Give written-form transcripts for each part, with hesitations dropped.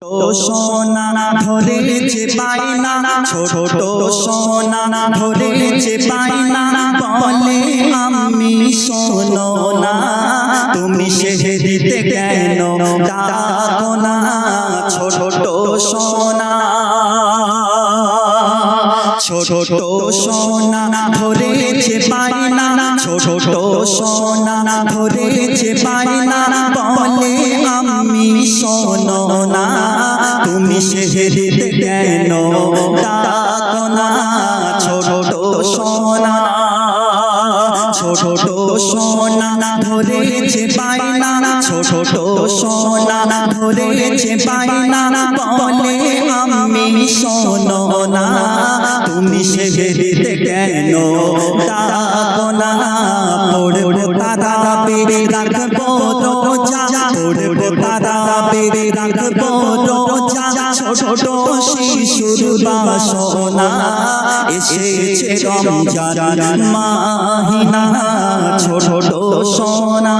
সোনা ধরেছে পাইনা, ছোট সোনা ধরেছে পাইনা, বলে আমি শোনো না, তুমি সেদিতে কেন ডাকো না, ছোট সোনা। ছোট সোনা ধরেছে পাইনা, ছোট সোনা ধরেছে পাইনা, বলে আমি শোনো না, তুমি সেদিতে কেন ডাকো না, ছোট সোনা। ছোট সোনা ধরেছে পাইনা, ছোট সোনা ধরেছে পাইনা, বলে আমি শোনো না, তুমি সেদিতে কেন ডাকো না, পড়বো তারা পেরে রাখবো রোজা, পড়বো তারা পেরে রাখবো রোজা, ছোট শিশুর বাসনা, এসেছে রমজান মাহিনা, ছোট সোনা।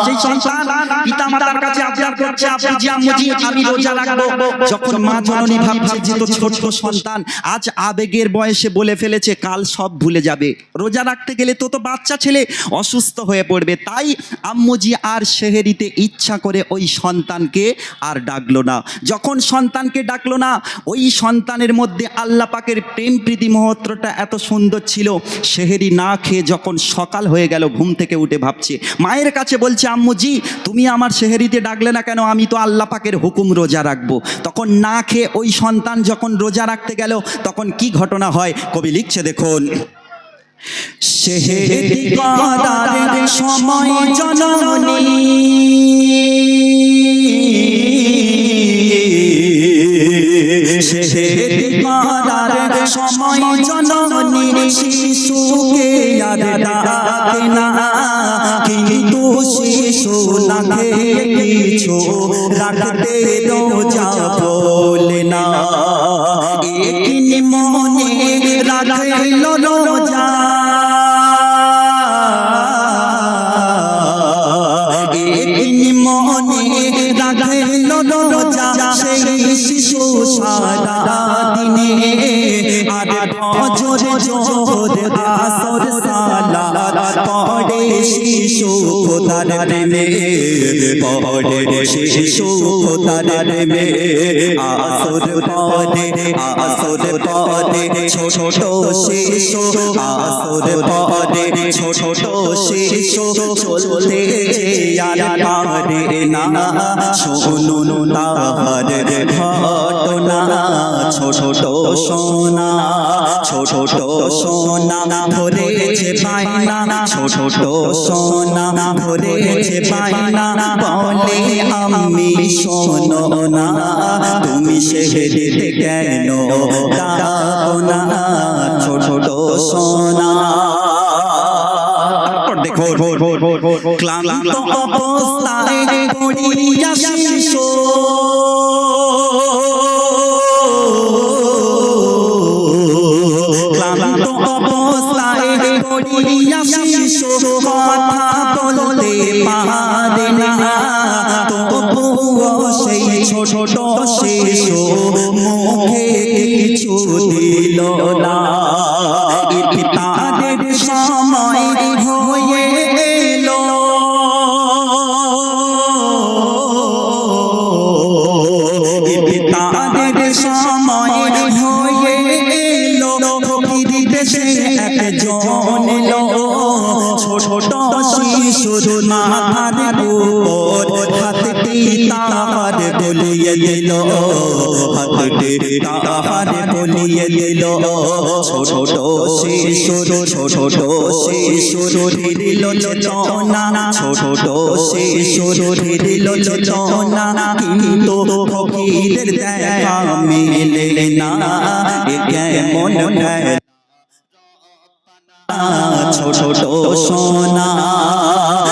সেই সন্তান পিতা মাতার কাছে আবদার করছে, আব্বুজি আম্মুজি আমি রোজা রাখবো। যখন মা জননী ভাবছে যে তো ছোট সন্তান আজ আবেগের বয়সে বলে ফেলেছে, কাল সব ভুলে যাবে, রোজা রাখতে গেলে তো বাচ্চা ছেলে অসুস্থ হয়ে পড়বে, তাই আম্মুজি আর সেহেরিতে ইচ্ছা করে ওই সন্তানকে আর ডাকলো না। যখন সন্তানকে ডাকলো না, ওই সন্তানের মধ্যে আল্লাহ পাকের প্রেম প্রীতি মহত্বটা এত সুন্দর ছিল, সেহেরি না খেয়ে যখন সকাল হয়ে গেল, ঘুম থেকে উঠে ভাবছে, মায়ের কাছে বলছে, আম্মুজি তুমি আমার সেহেরিতে ডাকলে না কেন, আমি তো আল্লাহ পাকের হুকুম রোজা রাখবো। তখন না খেয়ে ওই সন্তান যখন রোজা রাখতে গেল, তখন কি ঘটনা হয় কবি লিখছে দেখুন। সেহেরি করার সময় জননী সেহেরি করার সময় জননী শিশুকে আর ডাকে না, কিন্তু শিশু না খেয়ে কিছু রাখতে রোজা বলে না, একই মনে রাখল রোজা, একই মনে রাখল রোজা, সেই শিশু সারা দিনে আর ফজর জোহর আসর সালাত পড়ে শিশু খোদার প্রেমে, পড়ে শিশু খোদার প্রেমে, আসর পড়ে ছোট শিশু, আসর পড়ে ছোট শিশু, চলতে আর পারে না, শুনুন তাহার ঘটনা, ছোট সোনা। ছোট সোনা ধরেছে পাইনা, ছোট সোনা ধরেছে পাইনা, বলে আমি শোনো না, তুমি সেদিতে কেন ডাকো না, ছোট সোনা। দেখো ক্লান্ত অবস্থায় পড়িয়া শিশু, ক্লান্ত অবস্থায় পড়িয়া শিশু, কথা বলতে পারে না, তবুও সেই ছোট শিশু মুখে কিছু দিল না, ইফতারের সময় হয়ে এলো, ইফতারের সময় হয়ে এলো, ফকির দেশে একজন এলো, ছোট শিশুর মাথার উপর হাতটি তাহার বলিয়ে দিল, হাতটি তাহার বলিয়ে দিল, ছোট শিশুর ফিরিল চেতনা, ছোট শিশুর ফিরিল চেতনা, কিন্তু ফকিরের দেখা মেলে না, এ কেমন ছোট সোনা।